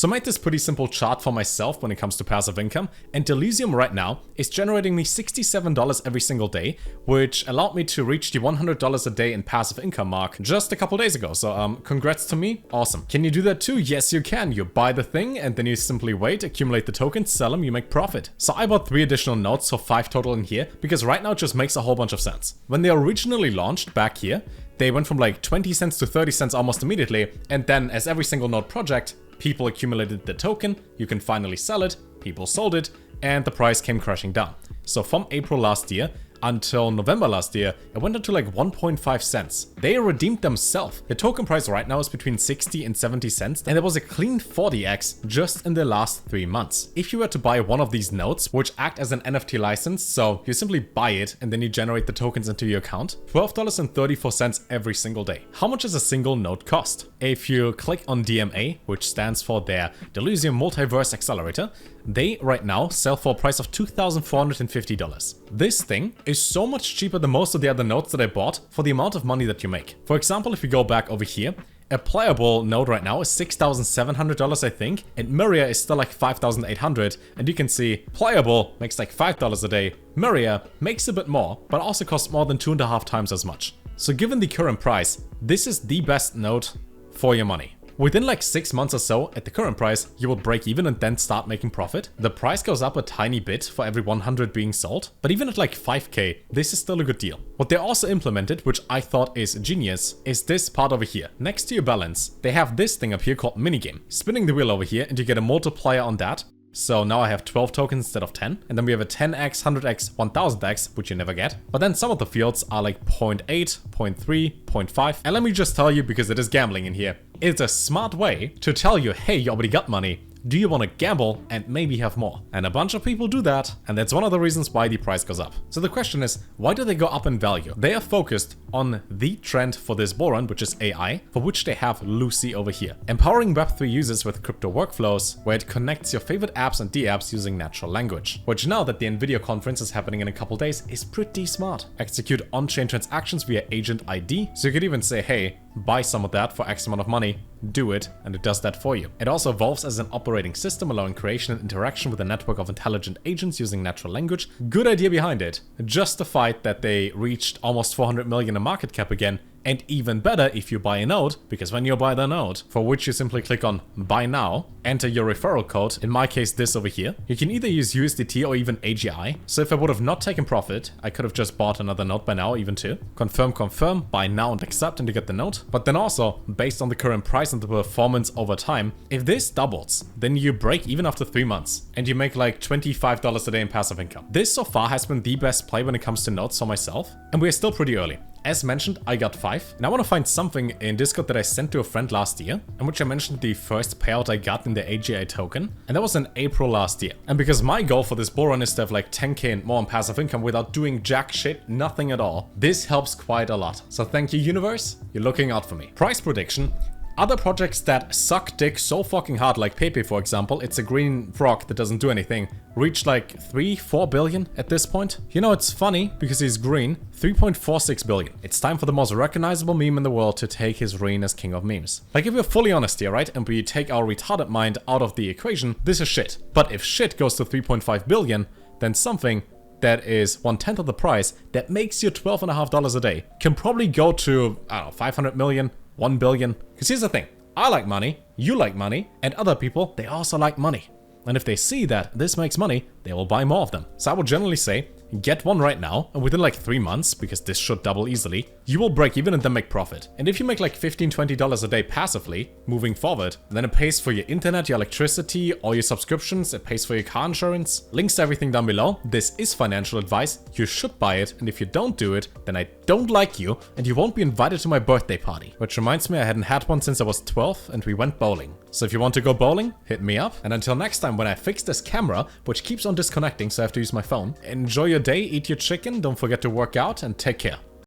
So I made this pretty simple chart for myself when it comes to passive income, and Delysium right now is generating me $67 every single day, which allowed me to reach the $100 a day in passive income mark just a couple days ago. So congrats to me, awesome. Can you do that too? Yes, you can. You buy the thing and then you simply wait, accumulate the tokens, sell them, you make profit. So I bought 3 additional nodes, so 5 total in here, because right now it just makes a whole bunch of sense. When they originally launched back here, they went from like 20 cents to 30 cents almost immediately, and then as every single node project, people accumulated the token, you can finally sell it, people sold it, and the price came crashing down. So from April last year until November last year, it went up to like 1.5 cents. They redeemed themselves. The token price right now is between 60 and 70 cents, and there was a clean 40x just in the last 3 months. If you were to buy one of these nodes, which act as an NFT license, so you simply buy it and then you generate the tokens into your account, $12.34 every single day. How much does a single node cost? If you click on DMA, which stands for their Delysium Multiverse Accelerator, they right now sell for a price of $2,450. This thing is so much cheaper than most of the other nodes that I bought for the amount of money that you make. For example, if we go back over here, a playable node right now is $6,700, I think, and Myria is still like $5,800, and you can see playable makes like $5 a day, Myria makes a bit more, but also costs more than 2.5 times as much. So given the current price, this is the best node for your money. Within like 6 months or so, at the current price, you will break even and then start making profit. The price goes up a tiny bit for every 100 being sold, but even at like 5k, this is still a good deal. What they also implemented, which I thought is genius, is this part over here. Next to your balance, they have this thing up here called minigame. Spinning the wheel over here and you get a multiplier on that. So now I have 12 tokens instead of 10, and then we have a 10x, 100x, 1000x, which you never get. But then some of the fields are like 0.8, 0.3, 0.5. And let me just tell you, because it is gambling in here, it's a smart way to tell you, hey, you already got money. Do you want to gamble and maybe have more? And a bunch of people do that, and that's one of the reasons why the price goes up. So the question is, why do they go up in value? They are focused on the trend for this bull run, which is AI, for which they have Lucy over here. Empowering Web3 users with crypto workflows, where it connects your favorite apps and dApps using natural language. Which now that the NVIDIA conference is happening in a couple days is pretty smart. Execute on-chain transactions via agent ID, so you could even say, hey, buy some of that for X amount of money, do it, and it does that for you. It also evolves as an operating system, allowing creation and interaction with a network of intelligent agents using natural language. Good idea behind it. Justified that they reached almost 400 million in market cap again. And even better if you buy a node, because when you buy the node, for which you simply click on buy now, enter your referral code, in my case this over here, you can either use USDT or even AGI. So if I would have not taken profit, I could have just bought another node by now, even too. Confirm, buy now and accept, and you get the node. But then also, based on the current price and the performance over time, if this doubles, then you break even after 3 months, and you make like $25 a day in passive income. This so far has been the best play when it comes to nodes for myself, and we're still pretty early. As mentioned, I got 5, and I want to find something in Discord that I sent to a friend last year, in which I mentioned the first payout I got in the AGI token, and that was in April last year. And because my goal for this bull run is to have like 10k and more in passive income without doing jack shit, nothing at all, this helps quite a lot. So thank you, universe, you're looking out for me. Price prediction. Other projects that suck dick so fucking hard, like Pepe for example, it's a green frog that doesn't do anything, reached like 3-4 billion at this point. You know, it's funny because he's green, 3.46 billion. It's time for the most recognizable meme in the world to take his reign as king of memes. Like, if we're fully honest here, right, and we take our retarded mind out of the equation, this is shit. But if shit goes to 3.5 billion, then something that is 1/10 of the price, that makes you $12.50 a day, can probably go to, I don't know, 500 million, 1 billion. Because here's the thing, I like money, you like money, and other people, they also like money. And if they see that this makes money, they will buy more of them. So I would generally say, get one right now, and within like 3 months, because this should double easily, you will break even and then make profit. And if you make like $15-20 a day passively, moving forward, then it pays for your internet, your electricity, all your subscriptions, it pays for your car insurance. Links to everything down below. This is financial advice, you should buy it, and if you don't do it, then I don't like you, and you won't be invited to my birthday party. Which reminds me, I hadn't had one since I was 12, and we went bowling. So if you want to go bowling, hit me up. And until next time, when I fix this camera, which keeps on disconnecting, so I have to use my phone, enjoy your day, eat your chicken, don't forget to work out, and take care.